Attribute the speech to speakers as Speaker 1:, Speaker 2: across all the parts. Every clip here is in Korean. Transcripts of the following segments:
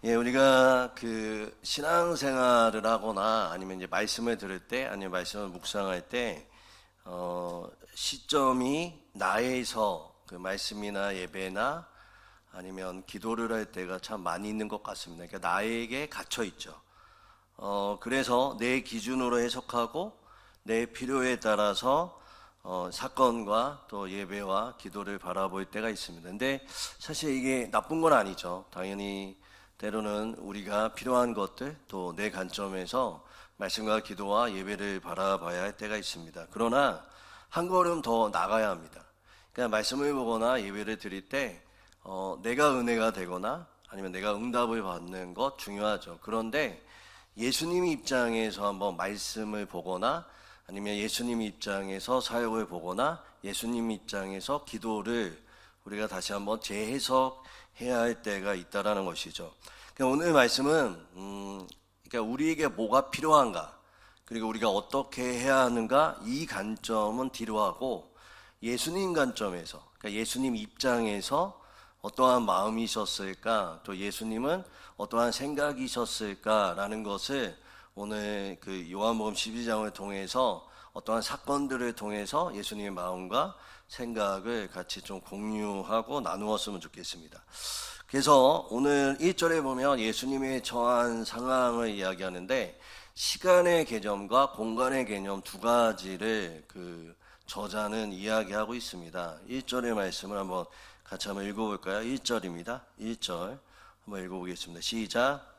Speaker 1: 우리가 그 신앙생활을 하거나 아니면 이제 말씀을 들을 때 아니면 말씀을 묵상할 때 시점이 나에서 그 말씀이나 예배나 아니면 기도를 할 때가 참 많이 있는 것 같습니다. 그러니까 나에게 갇혀 있죠. 그래서 내 기준으로 해석하고 내 필요에 따라서 사건과 또 예배와 기도를 바라볼 때가 있습니다. 근데 사실 이게 나쁜 건 아니죠. 당연히 때로는 우리가 필요한 것들 또 내 관점에서 말씀과 기도와 예배를 바라봐야 할 때가 있습니다. 그러나 한 걸음 더 나가야 합니다. 그러니까 말씀을 보거나 예배를 드릴 때 내가 은혜가 되거나 아니면 내가 응답을 받는 것 중요하죠. 그런데 예수님 입장에서 한번 말씀을 보거나 아니면 예수님 입장에서 사역을 보거나 예수님 입장에서 기도를 우리가 다시 한번 재해석해야 할 때가 있다라는 것이죠. 그러니까 오늘 말씀은 그러니까 우리에게 뭐가 필요한가 그리고 우리가 어떻게 해야 하는가 이 관점은 뒤로 하고 예수님 관점에서 그러니까 예수님 입장에서 어떠한 마음이셨을까 또 예수님은 어떠한 생각이셨을까라는 것을 오늘 그 요한복음 12장을 통해서 어떠한 사건들을 통해서 예수님의 마음과 생각을 같이 좀 공유하고 나누었으면 좋겠습니다. 그래서 오늘 1절에 보면 예수님의 처한 상황을 이야기하는데 시간의 개념과 공간의 개념 두 가지를 그 저자는 이야기하고 있습니다. 1절의 말씀을 한번 같이 한번 읽어볼까요? 1절입니다. 1절 한번 읽어보겠습니다. 시작.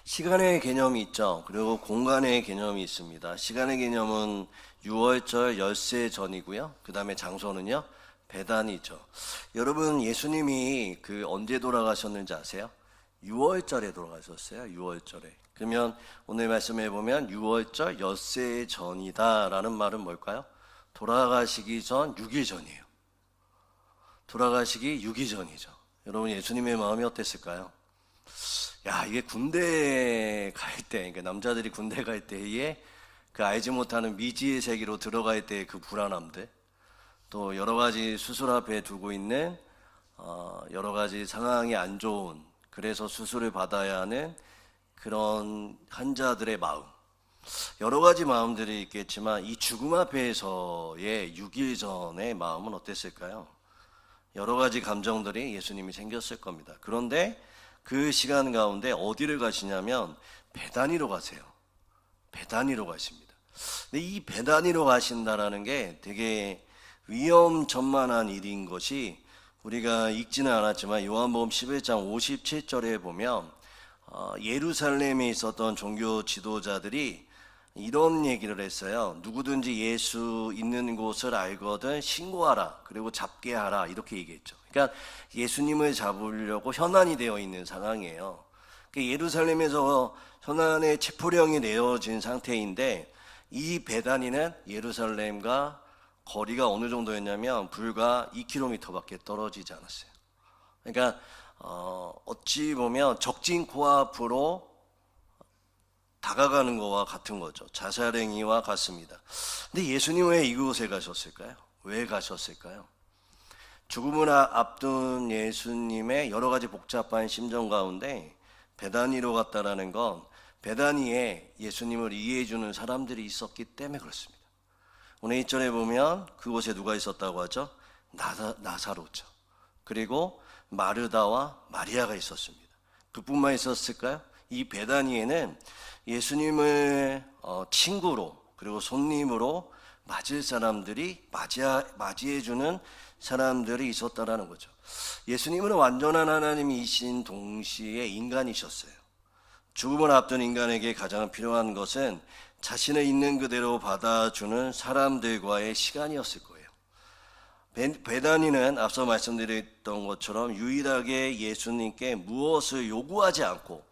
Speaker 1: 시간의 개념이 있죠. 그리고 공간의 개념이 있습니다. 시간의 개념은 6월절 열세 전이고요. 그 다음에 장소는요, 베단이죠. 여러분, 예수님이 그 언제 돌아가셨는지 아세요? 6월절에 돌아가셨어요. 6월절에. 그러면 오늘 말씀해 보면 6월절 엿새 전이다라는 말은 뭘까요? 돌아가시기 전 6일 전이에요. 돌아가시기 6일 전이죠. 여러분, 예수님의 마음이 어땠을까요? 야, 이게 군대 갈 때, 그러니까 남자들이 군대 갈 때에 그 알지 못하는 미지의 세계로 들어갈 때의 그 불안함들, 또 여러 가지 수술 앞에 두고 있는 여러 가지 상황이 안 좋은, 그래서 수술을 받아야 하는 그런 환자들의 마음, 여러 가지 마음들이 있겠지만 이 죽음 앞에서의 6일 전의 마음은 어땠을까요? 여러 가지 감정들이 예수님이 생겼을 겁니다. 그런데 그 시간 가운데 어디를 가시냐면 베다니로 가세요. 베다니로 가십니다. 근데 이 베다니로 가신다라는 게 되게 위험천만한 일인 것이 우리가 읽지는 않았지만 요한복음 11장 57절에 보면 예루살렘에 있었던 종교 지도자들이 이런 얘기를 했어요. 누구든지 예수 있는 곳을 알거든 신고하라. 그리고 잡게 하라. 이렇게 얘기했죠. 그러니까 예수님을 잡으려고 현안이 되어 있는 상황이에요. 그러니까 예루살렘에서 현안의 체포령이 내어진 상태인데 이 베다니는 예루살렘과 거리가 어느 정도였냐면 불과 2km밖에 떨어지지 않았어요. 그러니까 어찌 보면 적진 코앞으로 다가가는 것과 같은 거죠. 자살행위와 같습니다. 근데 예수님은 왜 이곳에 가셨을까요? 왜 가셨을까요? 죽음을 앞둔 예수님의 여러 가지 복잡한 심정 가운데 베다니로 갔다라는 건 베다니에 예수님을 이해해주는 사람들이 있었기 때문에 그렇습니다. 오늘 1절에 보면 그곳에 누가 있었다고 하죠? 나사로죠. 그리고 마르다와 마리아가 있었습니다. 그뿐만 있었을까요? 이 베다니에는 예수님을 친구로 그리고 손님으로 맞을 사람들이 맞이해주는 사람들이 있었다라는 거죠. 예수님은 완전한 하나님이신 동시에 인간이셨어요. 죽음을 앞둔 인간에게 가장 필요한 것은 자신을 있는 그대로 받아주는 사람들과의 시간이었을 거예요. 베다니는 앞서 말씀드렸던 것처럼 유일하게 예수님께 무엇을 요구하지 않고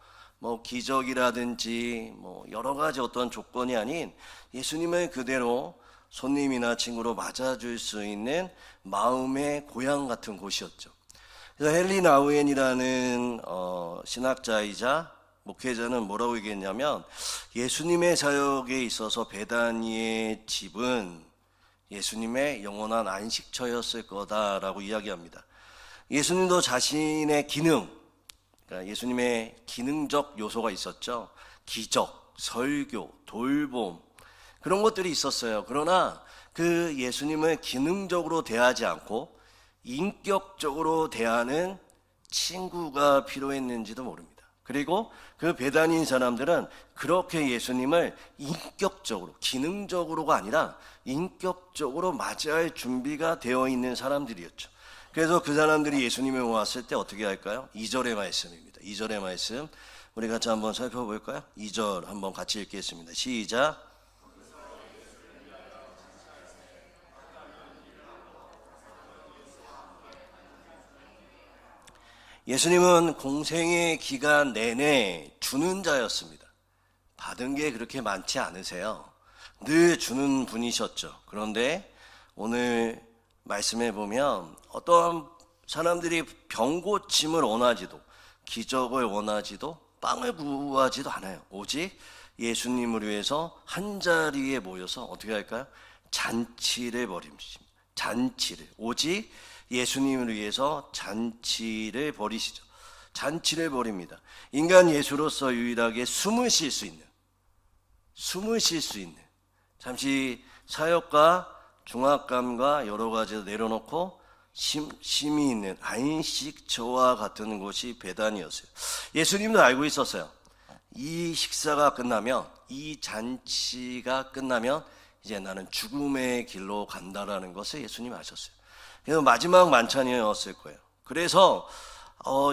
Speaker 1: 기적이라든지 여러 가지 어떤 조건이 아닌 예수님을 그대로 손님이나 친구로 맞아줄 수 있는 마음의 고향 같은 곳이었죠. 그래서 헨리 나우엔이라는 신학자이자 목회자는 뭐라고 얘기했냐면 예수님의 사역에 있어서 베다니의 집은 예수님의 영원한 안식처였을 거다라고 이야기합니다. 예수님도 자신의 기능, 그러니까 예수님의 기능적 요소가 있었죠. 기적, 설교, 돌봄 그런 것들이 있었어요. 그러나 그 예수님을 기능적으로 대하지 않고 인격적으로 대하는 친구가 필요했는지도 모릅니다. 그리고 그 베다니인 사람들은 그렇게 예수님을 인격적으로, 기능적으로가 아니라 인격적으로 맞이할 준비가 되어 있는 사람들이었죠. 그래서 그 사람들이 예수님에 왔을 때 어떻게 할까요? 2절의 말씀입니다. 2절의 말씀 우리 같이 한번 살펴볼까요? 2절 한번 같이 읽겠습니다. 시작. 예수님은 공생의 기간 내내 주는 자였습니다. 받은 게 그렇게 많지 않으세요. 늘 주는 분이셨죠. 그런데 오늘 말씀해 보면 어떠한 사람들이 병고침을 원하지도 기적을 원하지도 빵을 구하지도 않아요. 오직 예수님을 위해서 한자리에 모여서 어떻게 할까요? 잔치를 벌입니다. 잔치를 오직 예수님을 위해서 잔치를 벌이시죠. 잔치를 벌입니다. 인간 예수로서 유일하게 숨을 쉴 수 있는 잠시 사역과 중압감과 여러 가지를 내려놓고 쉼이 있는 안식처와 같은 곳이 베단이었어요. 예수님도 알고 있었어요. 이 식사가 끝나면, 이 잔치가 끝나면 이제 나는 죽음의 길로 간다라는 것을 예수님 아셨어요. 그래서 마지막 만찬이었을 거예요. 그래서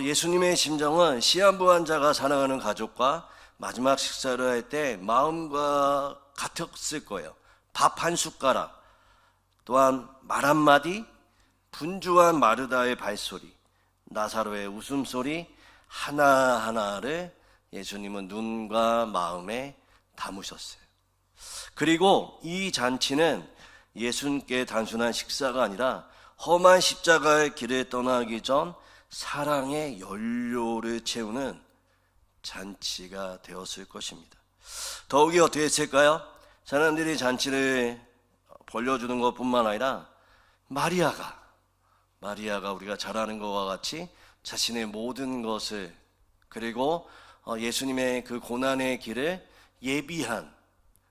Speaker 1: 예수님의 심정은 시한부 환자가 사랑하는 가족과 마지막 식사를 할 때 마음과 같았을 거예요. 밥 한 숟가락, 또한 말 한마디, 분주한 마르다의 발소리, 나사로의 웃음소리 하나하나를 예수님은 눈과 마음에 담으셨어요. 그리고 이 잔치는 예수님께 단순한 식사가 아니라 험한 십자가의 길을 떠나기 전 사랑의 연료를 채우는 잔치가 되었을 것입니다. 더욱이 어떻게 했을까요? 사람들이 잔치를 벌려주는 것뿐만 아니라 마리아가 우리가 잘 아는 것과 같이 자신의 모든 것을 그리고 예수님의 그 고난의 길을 예비한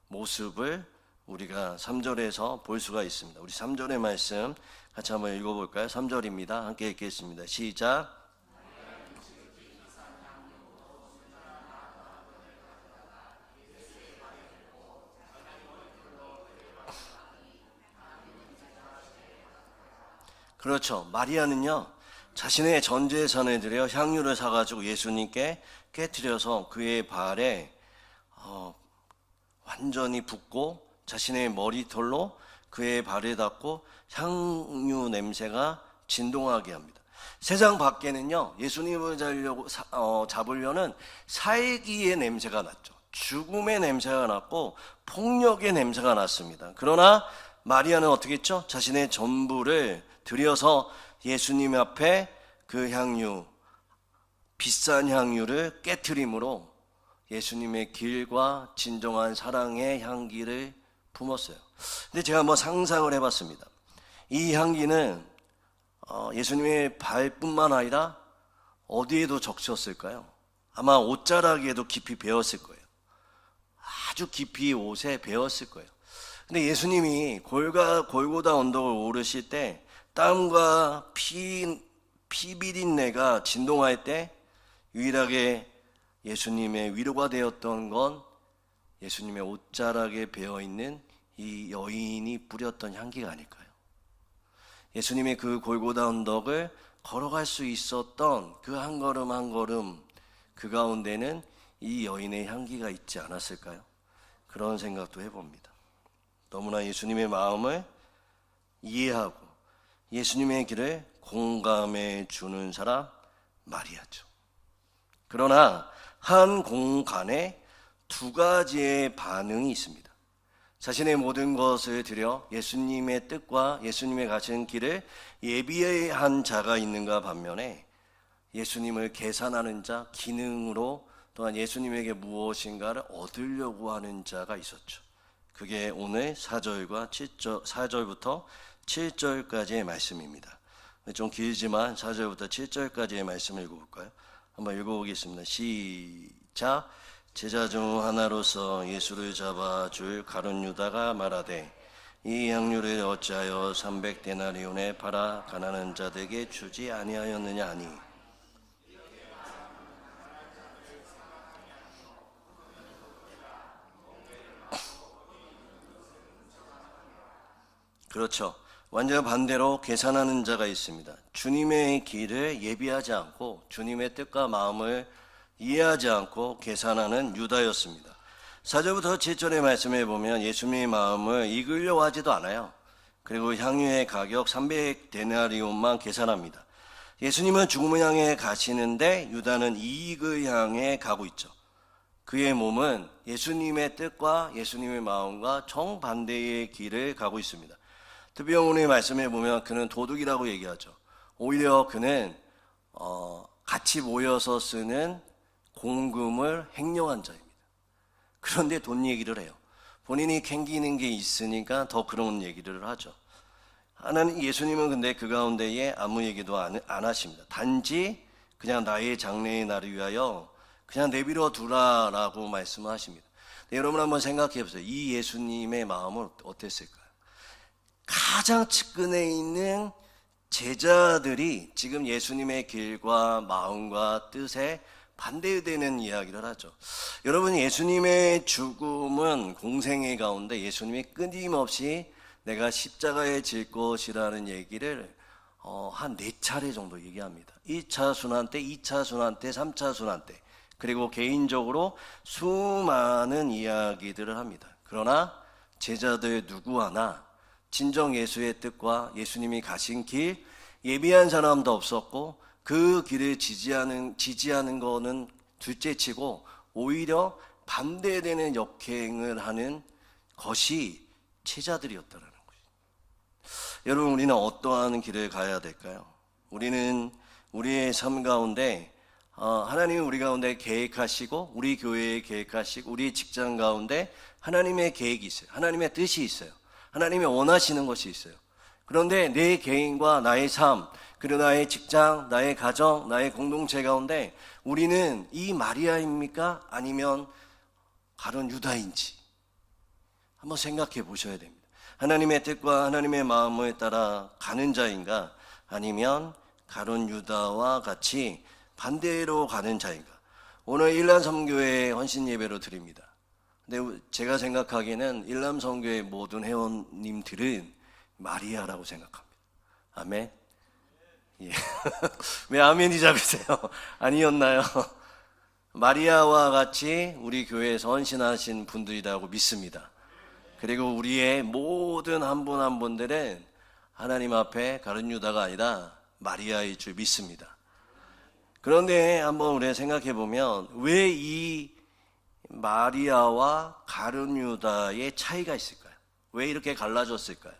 Speaker 1: 모습을 우리가 3절에서 볼 수가 있습니다. 우리 3절의 말씀 같이 한번 읽어볼까요? 3절입니다. 함께 읽겠습니다. 시작. 그렇죠. 마리아는요 자신의 전 재산을 들여 향유를 사가지고 예수님께 깨뜨려서 그의 발에 완전히 붓고 자신의 머리털로 그의 발에 닿고 향유 냄새가 진동하게 합니다. 세상 밖에는요 예수님을 잡으려는 살기의 냄새가 났죠. 죽음의 냄새가 났고 폭력의 냄새가 났습니다. 그러나 마리아는 어떻게 했죠? 자신의 전부를 들여서 예수님 앞에 그 향유, 비싼 향유를 깨트림으로 예수님의 길과 진정한 사랑의 향기를 품었어요. 근데 제가 한번 상상을 해봤습니다. 이 향기는 예수님의 발뿐만 아니라 어디에도 적셨을까요? 아마 옷자락에도 깊이 배었을 거예요. 아주 깊이 옷에 배었을 거예요. 근데 예수님이 골고다 언덕을 오르실 때 땀과 피비린내가 진동할 때 유일하게 예수님의 위로가 되었던 건 예수님의 옷자락에 배어있는 이 여인이 뿌렸던 향기가 아닐까요? 예수님의 그 골고다 언덕을 걸어갈 수 있었던 그 한 걸음 한 걸음 그 가운데는 이 여인의 향기가 있지 않았을까요? 그런 생각도 해봅니다. 너무나 예수님의 마음을 이해하고 예수님의 길을 공감해 주는 사람 마리아죠. 그러나 한 공간에 두 가지의 반응이 있습니다. 자신의 모든 것을 들여 예수님의 뜻과 예수님의 가신 길을 예비한 자가 있는가 반면에 예수님을 계산하는 자, 기능으로 또한 예수님에게 무엇인가를 얻으려고 하는 자가 있었죠. 그게 오늘 4절부터 7절까지의 말씀입니다. 좀 길지만 4절부터 7절까지의 말씀을 읽어볼까요? 한번 읽어보겠습니다. 시작. 제자 중 하나로서 예수를 잡아줄 가룟 유다가 말하되 이 향유를 어찌하여 300데나리온에 팔아 가난한 자들에게 주지 아니하였느냐 하니 그렇죠. 완전 반대로 계산하는 자가 있습니다. 주님의 길을 예비하지 않고 주님의 뜻과 마음을 이해하지 않고 계산하는 유다였습니다. 4절부터 7절의 말씀에 보면 예수님의 마음을 이끌려고 하지도 않아요. 그리고 향유의 가격 300데나리온만 계산합니다. 예수님은 죽음을 향해 가시는데 유다는 이익을 향해 가고 있죠. 그의 몸은 예수님의 뜻과 예수님의 마음과 정반대의 길을 가고 있습니다. 특히 오늘 말씀에 보면 그는 도둑이라고 얘기하죠. 오히려 그는 같이 모여서 쓰는 공금을 횡령한 자입니다. 그런데 돈 얘기를 해요. 본인이 캥기는 게 있으니까 더 그런 얘기를 하죠. 하나님 예수님은 근데 그 가운데에 아무 얘기도 안 하십니다. 단지 그냥 나의 장래의 날을 위하여 그냥 내버려 두라라고 말씀하십니다. 여러분 한번 생각해 보세요. 이 예수님의 마음은 어땠을까요? 가장 측근에 있는 제자들이 지금 예수님의 길과 마음과 뜻에 반대되는 이야기를 하죠. 여러분, 예수님의 죽음은 공생애 가운데 예수님이 끊임없이 내가 십자가에 질 것이라는 얘기를 한 4차례 정도 얘기합니다. 1차 순환 때, 2차 순환 때, 3차 순환 때, 그리고 개인적으로 수많은 이야기들을 합니다. 그러나 제자들 누구 하나 진정 예수의 뜻과 예수님이 가신 길 예비한 사람도 없었고 그 길을 지지하는 거는 둘째치고 오히려 반대되는 역행을 하는 것이 제자들이었다라는 거죠. 여러분, 우리는 어떠한 길을 가야 될까요? 우리는 우리의 삶 가운데 하나님이 우리 가운데 계획하시고 우리 교회에 계획하시고 우리 직장 가운데 하나님의 계획이 있어요. 하나님의 뜻이 있어요. 하나님이 원하시는 것이 있어요. 그런데 내 개인과 나의 삶, 그리고 나의 직장, 나의 가정, 나의 공동체 가운데 우리는 이 마리아입니까? 아니면 가룟 유다인지 한번 생각해 보셔야 됩니다. 하나님의 뜻과 하나님의 마음을 따라 가는 자인가? 아니면 가룟 유다와 같이 반대로 가는 자인가? 오늘 일란선교회 헌신 예배로 드립니다. 근데 제가 생각하기에는 일남선교회 모든 회원님들은 마리아라고 생각합니다. 아멘? 예. 왜 아멘이 작으세요? 아니었나요? 마리아와 같이 우리 교회에서 헌신하신 분들이라고 믿습니다. 그리고 우리의 모든 한 분 한 분들은 하나님 앞에 가룟 유다가 아니라 마리아일 줄 믿습니다. 그런데 한번 우리가 생각해 보면 왜 이 마리아와 가룟 유다의 차이가 있을까요? 왜 이렇게 갈라졌을까요?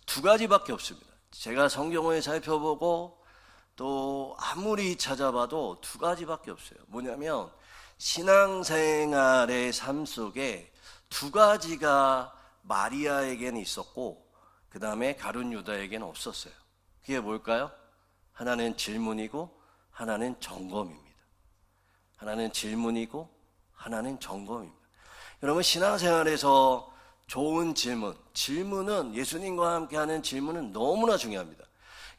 Speaker 1: 2가지밖에 없습니다. 제가 성경을 살펴보고 또 아무리 찾아봐도 2가지밖에 없어요. 뭐냐면 신앙생활의 삶 속에 2가지가 마리아에게는 있었고 그 다음에 가룟 유다에게는 없었어요. 그게 뭘까요? 하나는 질문이고 하나는 점검입니다. 하나는 질문이고 하나는 점검입니다. 여러분, 신앙생활에서 좋은 질문은 예수님과 함께하는 질문은 너무나 중요합니다.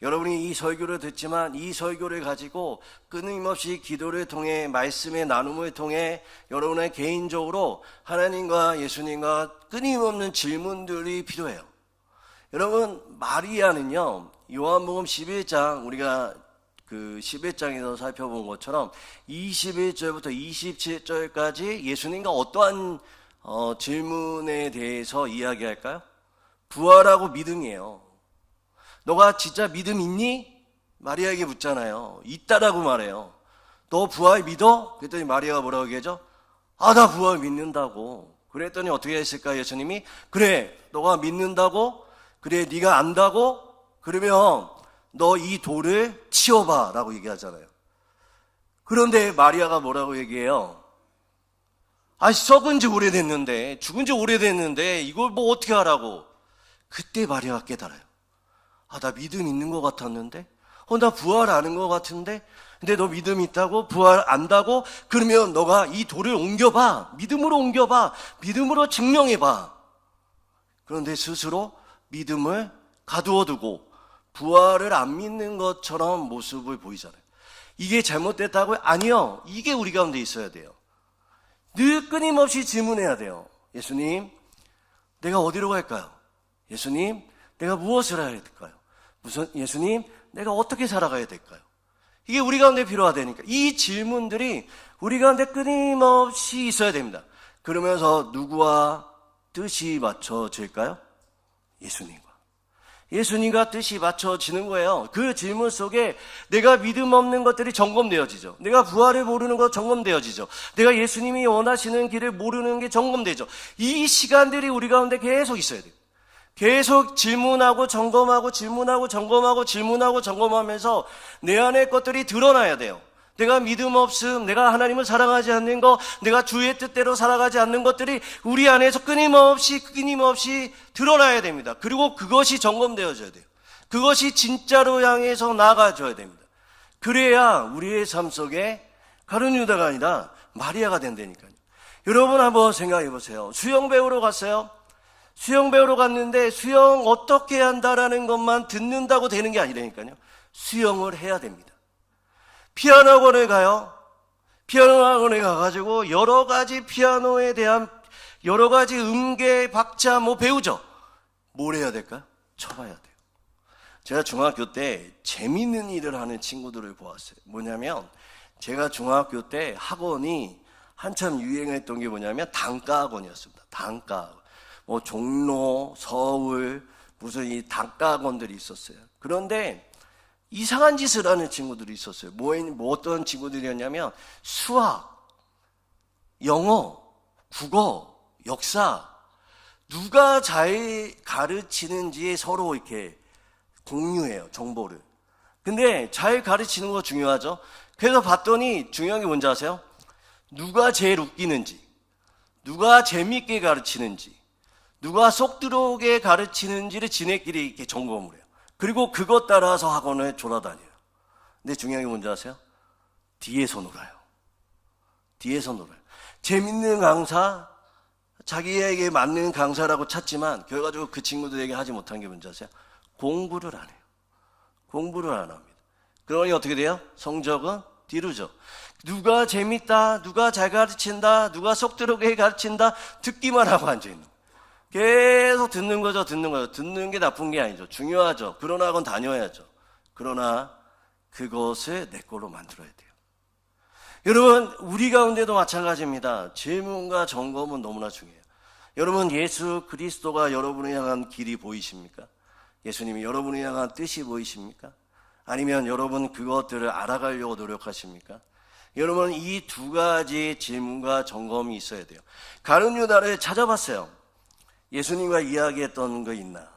Speaker 1: 여러분이 이 설교를 듣지만 이 설교를 가지고 끊임없이 기도를 통해 말씀의 나눔을 통해 여러분의 개인적으로 하나님과 예수님과 끊임없는 질문들이 필요해요. 여러분, 마리아는요, 요한복음 11장 우리가 그 11장에서 살펴본 것처럼 21절부터 27절까지 예수님과 어떠한 질문에 대해서 이야기할까요? 부활하고 믿음이에요. 너가 진짜 믿음 있니? 마리아에게 묻잖아요. 있다라고 말해요. 너 부활 믿어? 그랬더니 마리아가 뭐라고 얘기하죠? 나 부활 믿는다고. 그랬더니 어떻게 했을까? 예수님이 그래, 너가 믿는다고? 그래, 네가 안다고? 그러면 너 이 돌을 치워봐 라고 얘기하잖아요. 그런데 마리아가 뭐라고 얘기해요? 아, 썩은 지 오래됐는데, 죽은 지 오래됐는데 이걸 뭐 어떻게 하라고? 그때 마리아가 깨달아요. 아, 나 믿음 있는 것 같았는데? 나 부활 아는 것 같은데? 근데 너 믿음 있다고? 부활 안다고? 그러면 너가 이 돌을 옮겨봐. 믿음으로 옮겨봐. 믿음으로 증명해봐. 그런데 스스로 믿음을 가두어두고 부활을 안 믿는 것처럼 모습을 보이잖아요. 이게 잘못됐다고요? 아니요. 이게 우리 가운데 있어야 돼요. 늘 끊임없이 질문해야 돼요. 예수님, 내가 어디로 갈까요? 예수님, 내가 무엇을 해야 될까요? 예수님, 내가 어떻게 살아가야 될까요? 이게 우리 가운데 필요하다니까. 이 질문들이 우리 가운데 끊임없이 있어야 됩니다. 그러면서 누구와 뜻이 맞춰질까요? 예수님과 뜻이 맞춰지는 거예요. 그 질문 속에 내가 믿음 없는 것들이 점검되어지죠. 내가 부활을 모르는 것 점검되어지죠. 내가 예수님이 원하시는 길을 모르는 게 점검되죠. 이 시간들이 우리 가운데 계속 있어야 돼요. 계속 질문하고 점검하고 질문하고 점검하고 질문하고 점검하면서 내 안의 것들이 드러나야 돼요. 내가 믿음 없음, 내가 하나님을 사랑하지 않는 것, 내가 주의 뜻대로 살아가지 않는 것들이 우리 안에서 끊임없이 드러나야 됩니다. 그리고 그것이 점검되어져야 돼요. 그것이 진짜로 향해서 나아가줘야 됩니다. 그래야 우리의 삶 속에 가룟 유다가 아니라 마리아가 된다니까요. 여러분 한번 생각해 보세요. 수영 배우러 갔어요. 수영 배우러 갔는데 수영 어떻게 한다라는 것만 듣는다고 되는 게 아니라니까요. 수영을 해야 됩니다. 피아노 학원에 가요. 피아노 학원에 가가지고 여러 가지 피아노에 대한 여러 가지 음계, 박자 배우죠. 뭘 해야 될까요? 쳐봐야 돼요. 제가 중학교 때 재밌는 일을 하는 친구들을 보았어요. 뭐냐면 제가 중학교 때 학원이 한참 유행했던 게 뭐냐면 단가 학원이었습니다. 단가 학원. 종로, 서울 무슨 이 단가 학원들이 있었어요. 그런데 이상한 짓을 하는 친구들이 있었어요. 어떤 친구들이었냐면 수학, 영어, 국어, 역사 누가 잘 가르치는지에 서로 이렇게 공유해요, 정보를. 근데 잘 가르치는 거 중요하죠. 그래서 봤더니 중요한 게 뭔지 아세요? 누가 제일 웃기는지, 누가 재밌게 가르치는지, 누가 속 들어오게 가르치는지를 지네끼리 이렇게 점검을 해요. 그리고 그것 따라서 학원을 돌아다녀요. 근데 중요한 게 뭔지 아세요? 뒤에서 놀아요. 재밌는 강사, 자기에게 맞는 강사라고 찾지만 결과적으로 그 친구들에게 하지 못한 게 뭔지 아세요? 공부를 안 해요. 공부를 안 합니다. 그러니 어떻게 돼요? 성적은 뒤로죠. 누가 재밌다, 누가 잘 가르친다, 누가 속 들어오게 가르친다 듣기만 하고 앉아있는 거예요. 계속 듣는 거죠. 듣는 게 나쁜 게 아니죠. 중요하죠. 그러나 학원 다녀야죠. 그러나 그것을 내 걸로 만들어야 돼요. 여러분, 우리 가운데도 마찬가지입니다. 질문과 점검은 너무나 중요해요. 여러분, 예수 그리스도가 여러분을 향한 길이 보이십니까? 예수님이 여러분을 향한 뜻이 보이십니까? 아니면 여러분 그것들을 알아가려고 노력하십니까? 여러분, 이 두 가지 질문과 점검이 있어야 돼요. 가룟 유다를 찾아봤어요. 예수님과 이야기했던 거 있나?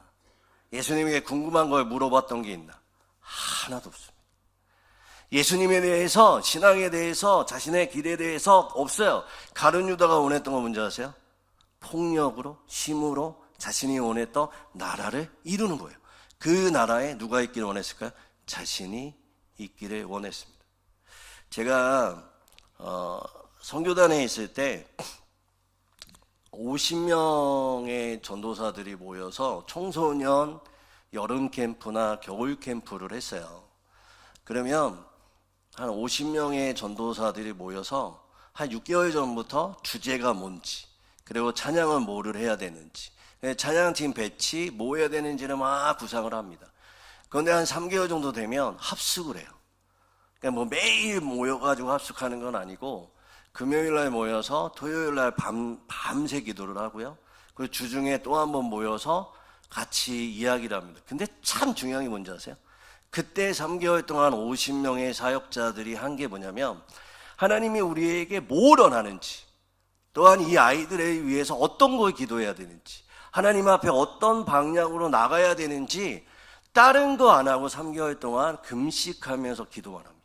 Speaker 1: 예수님에게 궁금한 걸 물어봤던 게 있나? 하나도 없습니다. 예수님에 대해서, 신앙에 대해서, 자신의 길에 대해서 없어요. 가룟 유다가 원했던 건 뭔지 아세요? 폭력으로, 힘으로 자신이 원했던 나라를 이루는 거예요. 그 나라에 누가 있기를 원했을까요? 자신이 있기를 원했습니다. 제가 선교단에 있을 때 50명의 전도사들이 모여서 청소년 여름 캠프나 겨울 캠프를 했어요. 그러면 한 50명의 전도사들이 모여서 한 6개월 전부터 주제가 뭔지, 그리고 찬양은 뭐를 해야 되는지, 찬양팀 배치, 뭐 해야 되는지를 막 구상을 합니다. 그런데 한 3개월 정도 되면 합숙을 해요. 그러니까 매일 모여가지고 합숙하는 건 아니고 금요일날 모여서 토요일날 밤새 기도를 하고요. 그리고 주중에 또 한 번 모여서 같이 이야기를 합니다. 근데 참 중요한 게 뭔지 아세요? 그때 3개월 동안 50명의 사역자들이 한 게 뭐냐면 하나님이 우리에게 뭘 원하는지, 또한 이 아이들을 위해서 어떤 걸 기도해야 되는지, 하나님 앞에 어떤 방향으로 나가야 되는지 다른 거 안 하고 3개월 동안 금식하면서 기도만 합니다.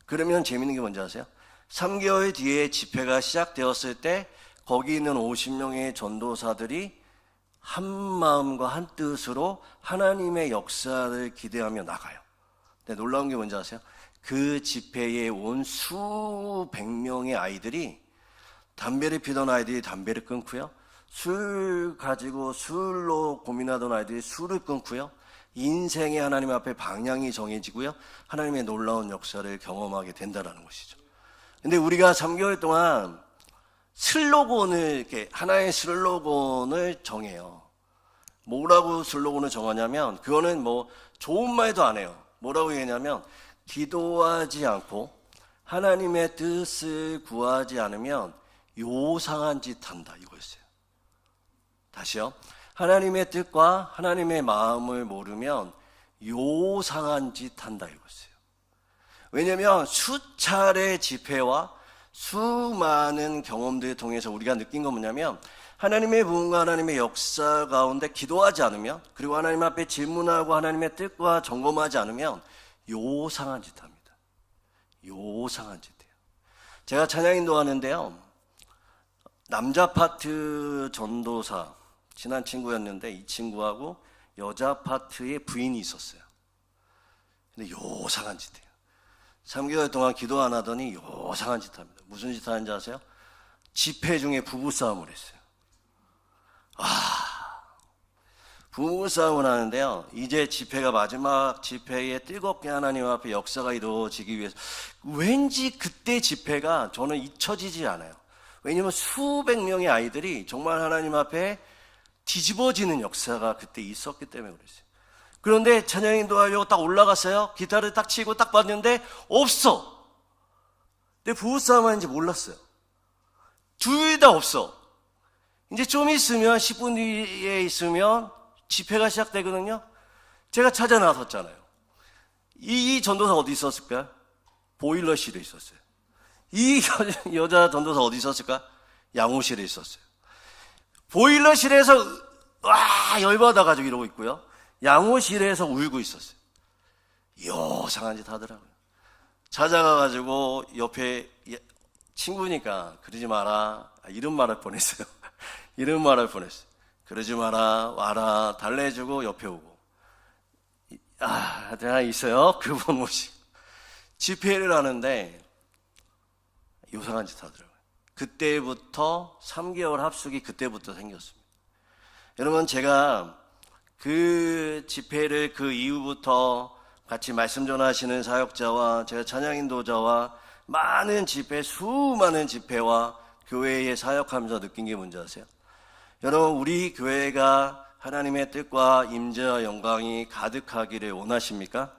Speaker 1: 그러면 재밌는 게 뭔지 아세요? 3개월 뒤에 집회가 시작되었을 때 거기 있는 50명의 전도사들이 한 마음과 한 뜻으로 하나님의 역사를 기대하며 나가요. 근데 놀라운 게 뭔지 아세요? 그 집회에 온 수백 명의 아이들이, 담배를 피던 아이들이 담배를 끊고요, 술 가지고 술로 고민하던 아이들이 술을 끊고요, 인생의 하나님 앞에 방향이 정해지고요, 하나님의 놀라운 역사를 경험하게 된다는 것이죠. 근데 우리가 3개월 동안 슬로건을, 이렇게 하나의 슬로건을 정해요. 뭐라고 슬로건을 정하냐면, 그거는 뭐 좋은 말도 안 해요. 뭐라고 얘기하냐면, 기도하지 않고 하나님의 뜻을 구하지 않으면 요상한 짓 한다, 이거였어요. 다시요. 하나님의 뜻과 하나님의 마음을 모르면 요상한 짓 한다, 이거였어요. 왜냐하면 수차례 집회와 수많은 경험들을 통해서 우리가 느낀 건 뭐냐면, 하나님의 부흥과 하나님의 역사 가운데 기도하지 않으면, 그리고 하나님 앞에 질문하고 하나님의 뜻과 점검하지 않으면 요상한 짓 합니다. 요상한 짓이에요. 제가 찬양 인도하는데요, 남자 파트 전도사, 친한 친구였는데 이 친구하고 여자 파트의 부인이 있었어요. 근데 요상한 짓이에요. 3개월 동안 기도 안 하더니 요상한 짓 합니다. 무슨 짓 하는지 아세요? 집회 중에 부부싸움을 했어요. 부부싸움을 하는데요, 이제 집회가 마지막 집회에 뜨겁게 하나님 앞에 역사가 이루어지기 위해서, 왠지 그때 집회가 저는 잊혀지지 않아요. 왜냐하면 수백 명의 아이들이 정말 하나님 앞에 뒤집어지는 역사가 그때 있었기 때문에 그랬어요. 그런데 찬양 인도하려고 딱 올라갔어요. 기타를 딱 치고 딱 봤는데 없어. 근데 부부싸움 하는지 몰랐어요. 둘 다 없어. 이제 좀 있으면 10분 뒤에 있으면 집회가 시작되거든요. 제가 찾아 나섰잖아요. 이 전도사 어디 있었을까? 보일러실에 있었어요. 이 여자 전도사 어디 있었을까? 양호실에 있었어요. 보일러실에서 열받아가지고 이러고 있고요, 양호실에서 울고 있었어요. 요상한 짓 하더라고요. 찾아가가지고 옆에 친구니까 그러지 마라, 이런 말을 보냈어요. 이런 말을 보냈어요. 그러지 마라, 와라, 달래주고 옆에 오고. 하나 있어요. 그분 모시고 집회를 하는데 요상한 짓 하더라고요. 그때부터 3개월 합숙이 그때부터 생겼습니다. 여러분, 제가 그 집회를 그 이후부터 같이 말씀 전하시는 사역자와 제가 찬양 인도자와 많은 집회, 수많은 집회와 교회에 사역하면서 느낀 게 뭔지 아세요? 여러분, 우리 교회가 하나님의 뜻과 임재와 영광이 가득하기를 원하십니까?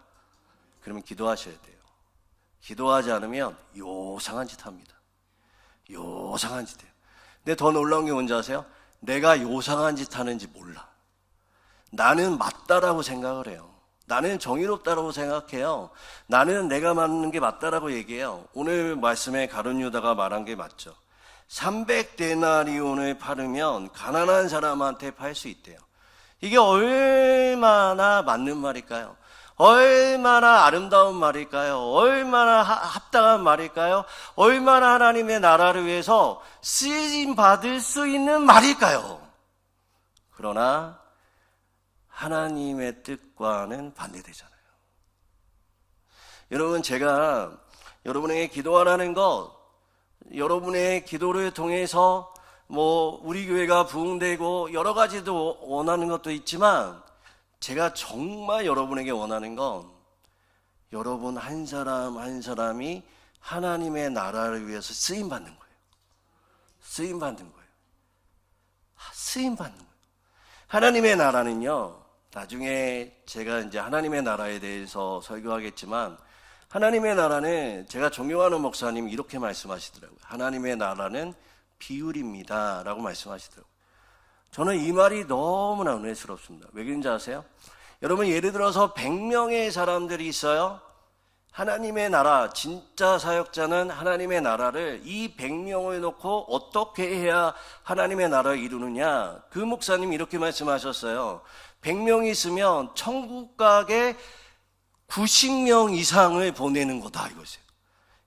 Speaker 1: 그러면 기도하셔야 돼요. 기도하지 않으면 요상한 짓 합니다. 요상한 짓 해요. 근데 더 놀라운 게 뭔지 아세요? 내가 요상한 짓 하는지 몰라. 나는 맞다라고 생각을 해요. 나는 정의롭다라고 생각해요. 나는 내가 맞는 게 맞다라고 얘기해요. 오늘 말씀에 가룟 유다가 말한 게 맞죠. 300데나리온을 팔으면 가난한 사람한테 팔 수 있대요. 이게 얼마나 맞는 말일까요? 얼마나 아름다운 말일까요? 얼마나 합당한 말일까요? 얼마나 하나님의 나라를 위해서 쓰임 받을 수 있는 말일까요? 그러나 하나님의 뜻과는 반대되잖아요. 여러분, 제가 여러분에게 기도하라는 것, 여러분의 기도를 통해서 우리 교회가 부흥되고 여러 가지도 원하는 것도 있지만, 제가 정말 여러분에게 원하는 건 여러분 한 사람 한 사람이 하나님의 나라를 위해서 쓰임 받는 거예요. 쓰임 받는 거예요. 쓰임 받는 거예요. 하나님의 나라는요, 나중에 제가 이제 하나님의 나라에 대해서 설교하겠지만, 하나님의 나라는 제가 존경하는 목사님이 이렇게 말씀하시더라고요. 하나님의 나라는 비율입니다 라고 말씀하시더라고요. 저는 이 말이 너무나 은혜스럽습니다. 왜 그런지 아세요? 여러분, 예를 들어서 100명의 사람들이 있어요. 하나님의 나라, 진짜 사역자는 하나님의 나라를 이 100명을 놓고 어떻게 해야 하나님의 나라를 이루느냐. 그 목사님이 이렇게 말씀하셨어요. 100명이 있으면 천국 가게 90명 이상을 보내는 거다, 이거죠.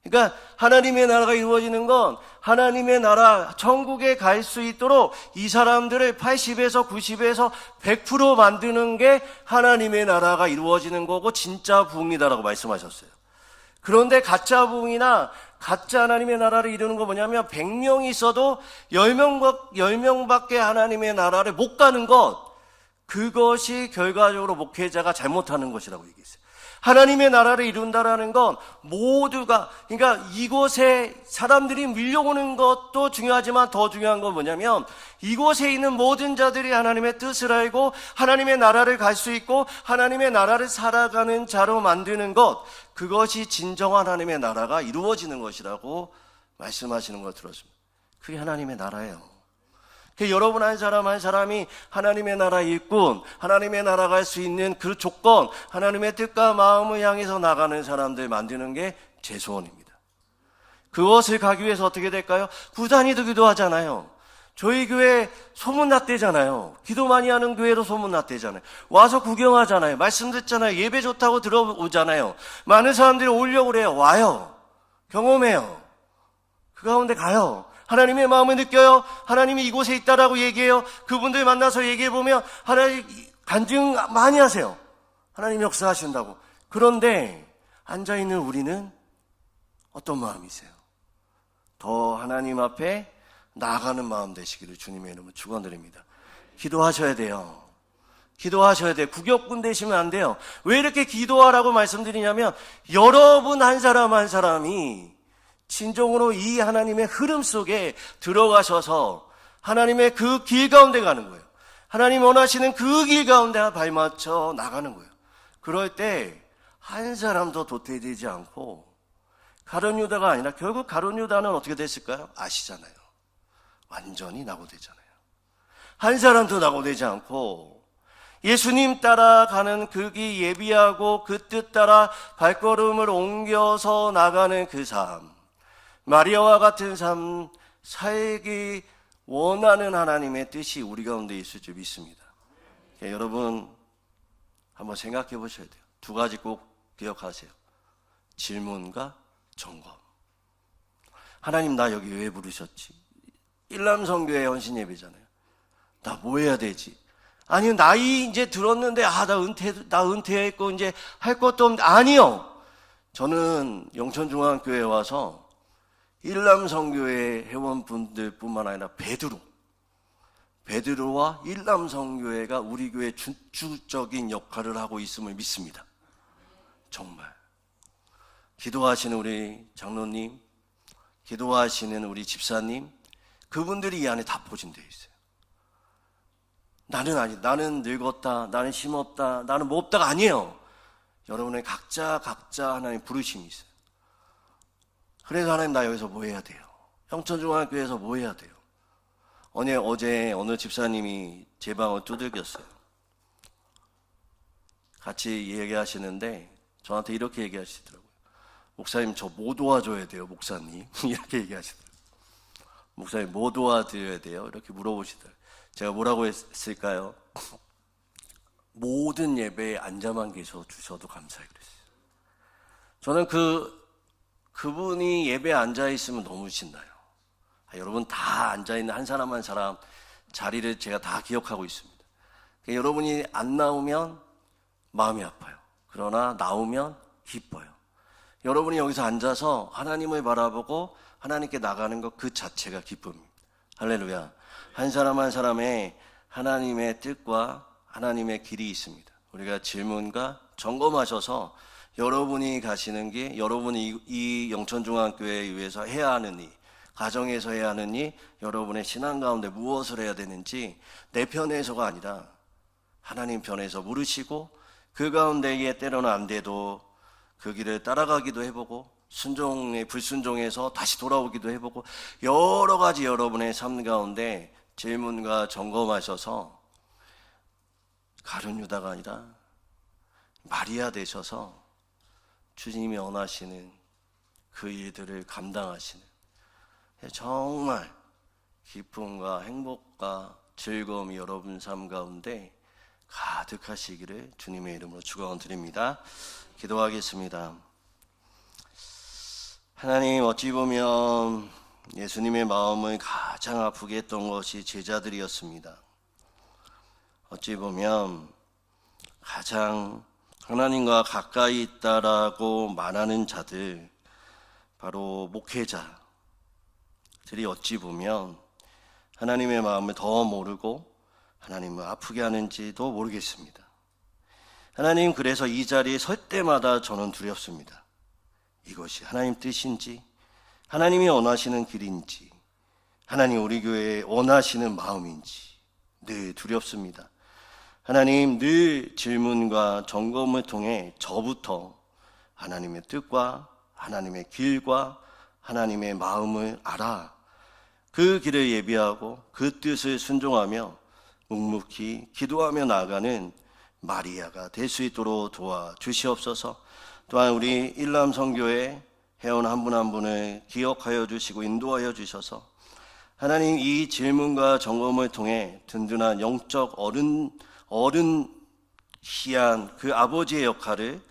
Speaker 1: 그러니까 하나님의 나라가 이루어지는 건 하나님의 나라 천국에 갈 수 있도록 이 사람들을 80에서 90에서 100% 만드는 게 하나님의 나라가 이루어지는 거고 진짜 부흥이다라고 말씀하셨어요. 그런데 가짜 부흥이나 가짜 하나님의 나라를 이루는 거 뭐냐면 100명이 있어도 10명밖에 하나님의 나라를 못 가는 것, 그것이 결과적으로 목회자가 잘못하는 것이라고 얘기했어요. 하나님의 나라를 이룬다라는 건 모두가, 그러니까 이곳에 사람들이 밀려오는 것도 중요하지만 더 중요한 건 뭐냐면 이곳에 있는 모든 자들이 하나님의 뜻을 알고 하나님의 나라를 갈 수 있고 하나님의 나라를 살아가는 자로 만드는 것, 그것이 진정한 하나님의 나라가 이루어지는 것이라고 말씀하시는 걸 들었습니다. 그게 하나님의 나라예요. 여러분 한 사람 한 사람이 하나님의 나라 일꾼, 하나님의 나라 갈 수 있는 그 조건, 하나님의 뜻과 마음을 향해서 나가는 사람들 만드는 게 제 소원입니다. 그것을 가기 위해서 어떻게 될까요? 부단히도 기도하잖아요. 저희 교회 소문났대잖아요. 기도 많이 하는 교회로 소문났대잖아요. 와서 구경하잖아요. 말씀 듣잖아요. 예배 좋다고 들어오잖아요. 많은 사람들이 오려고 그래요. 와요. 경험해요. 그 가운데 가요. 하나님의 마음을 느껴요. 하나님이 이곳에 있다라고 얘기해요. 그분들 만나서 얘기해보면 하나님 간증 많이 하세요. 하나님 역사하신다고. 그런데 앉아있는 우리는 어떤 마음이세요? 더 하나님 앞에 나아가는 마음 되시기를 주님의 이름으로 축원드립니다. 기도하셔야 돼요. 기도하셔야 돼요. 구격꾼 되시면 안 돼요. 왜 이렇게 기도하라고 말씀드리냐면 여러분 한 사람 한 사람이 진정으로 이 하나님의 흐름 속에 들어가셔서 하나님의 그 길 가운데 가는 거예요. 하나님 원하시는 그 길 가운데 발맞춰 나가는 거예요. 그럴 때 한 사람도 도태되지 않고 가룟 유다가 아니라 결국 가룟 유다는 어떻게 됐을까요? 아시잖아요. 완전히 낙오되잖아요. 한 사람도 낙오되지 않고 예수님 따라가는 그 길 예비하고 그 뜻 따라 발걸음을 옮겨서 나가는 그 삶, 마리아와 같은 삶 살기 원하는 하나님의 뜻이 우리 가운데 있을 줄 믿습니다. 여러분 한번 생각해 보셔야 돼요. 두 가지 꼭 기억하세요. 질문과 점검. 하나님 나 여기 왜 부르셨지? 일남성교회 헌신 예배잖아요. 나 뭐 해야 되지? 아니 나이 이제 들었는데 나 은퇴했고 이제 할 것도 없는데, 아니요. 저는 영천중앙교회에 와서 일남성교회 회원분들 뿐만 아니라 베드로와 일남성교회가 우리 교회 중추적인 역할을 하고 있음을 믿습니다. 정말 기도하시는 우리 장로님, 기도하시는 우리 집사님, 그분들이 이 안에 다 포진되어 있어요. 나는 늙었다, 나는 힘없다, 나는 뭐 없다가 아니에요. 여러분의 각자 하나님 부르심이 있어요. 그래서 하나님 나 여기서 뭐 해야 돼요? 영천중앙교회에서 뭐 해야 돼요? 어제 어느 집사님이 제 방을 두들겼어요. 같이 얘기하시는데 저한테 이렇게 얘기하시더라고요. 목사님 저 뭐 도와줘야 돼요, 목사님? 이렇게 얘기하시더라고요. 목사님 뭐 도와드려야 돼요? 이렇게 물어보시더라고요. 제가 뭐라고 했을까요? 모든 예배에 앉아만 계셔 주셔도 감사해 그랬어요. 저는 그분이 예배에 앉아있으면 너무 신나요. 여러분 다 앉아있는 한 사람 한 사람 자리를 제가 다 기억하고 있습니다. 그러니까 여러분이 안 나오면 마음이 아파요. 그러나 나오면 기뻐요. 여러분이 여기서 앉아서 하나님을 바라보고 하나님께 나가는 것 그 자체가 기쁨입니다. 할렐루야. 한 사람 한 사람의 하나님의 뜻과 하나님의 길이 있습니다. 우리가 질문과 점검하셔서 여러분이 가시는 길, 여러분이 이 영천중앙교회에 의해서 해야 하는 일, 가정에서 해야 하는 일, 여러분의 신앙 가운데 무엇을 해야 되는지 내 편에서가 아니라 하나님 편에서 물으시고 그 가운데에 때로는 안 돼도 그 길을 따라가기도 해보고 불순종해서 다시 돌아오기도 해보고 여러 가지 여러분의 삶 가운데 질문과 점검하셔서 가룟 유다가 아니라 마리아 되셔서 주님이 원하시는 그 일들을 감당하시는 정말 기쁨과 행복과 즐거움이 여러분 삶 가운데 가득하시기를 주님의 이름으로 축원드립니다. 기도하겠습니다. 하나님, 어찌 보면 예수님의 마음을 가장 아프게 했던 것이 제자들이었습니다. 어찌 보면 가장 하나님과 가까이 있다라고 말하는 자들, 바로 목회자들이 어찌 보면 하나님의 마음을 더 모르고 하나님을 아프게 하는지도 모르겠습니다. 하나님, 그래서 이 자리에 설 때마다 저는 두렵습니다. 이것이 하나님 뜻인지, 하나님이 원하시는 길인지, 하나님 우리 교회에 원하시는 마음인지 늘 두렵습니다. 하나님, 늘 질문과 점검을 통해 저부터 하나님의 뜻과 하나님의 길과 하나님의 마음을 알아 그 길을 예비하고 그 뜻을 순종하며 묵묵히 기도하며 나아가는 마리아가 될 수 있도록 도와주시옵소서. 또한 우리 일남선교회 회원 한 분 한 분을 기억하여 주시고 인도하여 주셔서 하나님, 이 질문과 점검을 통해 든든한 영적 어른이한 그 아버지의 역할을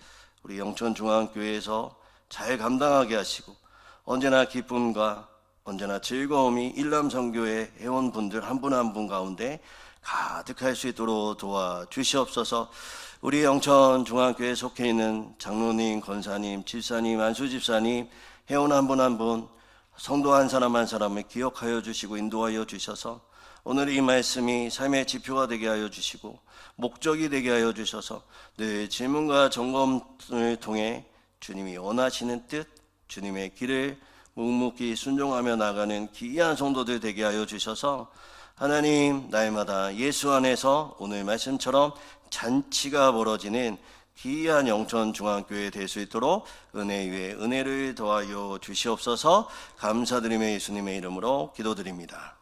Speaker 1: 우리 영천중앙교회에서 잘 감당하게 하시고 언제나 기쁨과 언제나 즐거움이 일남선교회 회원분들 한 분 한 분 가운데 가득할 수 있도록 도와주시옵소서. 우리 영천중앙교회에 속해 있는 장로님, 권사님, 집사님, 안수집사님, 회원 한 분 한 분, 성도 한 사람 한 사람을 기억하여 주시고 인도하여 주셔서 오늘 이 말씀이 삶의 지표가 되게 하여 주시고 목적이 되게 하여 주셔서 늘 질문과 점검을 통해 주님이 원하시는 뜻, 주님의 길을 묵묵히 순종하며 나가는 귀한 성도들 되게 하여 주셔서 하나님, 날마다 예수 안에서 오늘 말씀처럼 잔치가 벌어지는 귀한 영천중앙교회 될 수 있도록 은혜 위에 은혜를 더하여 주시옵소서. 감사드리며 예수님의 이름으로 기도드립니다.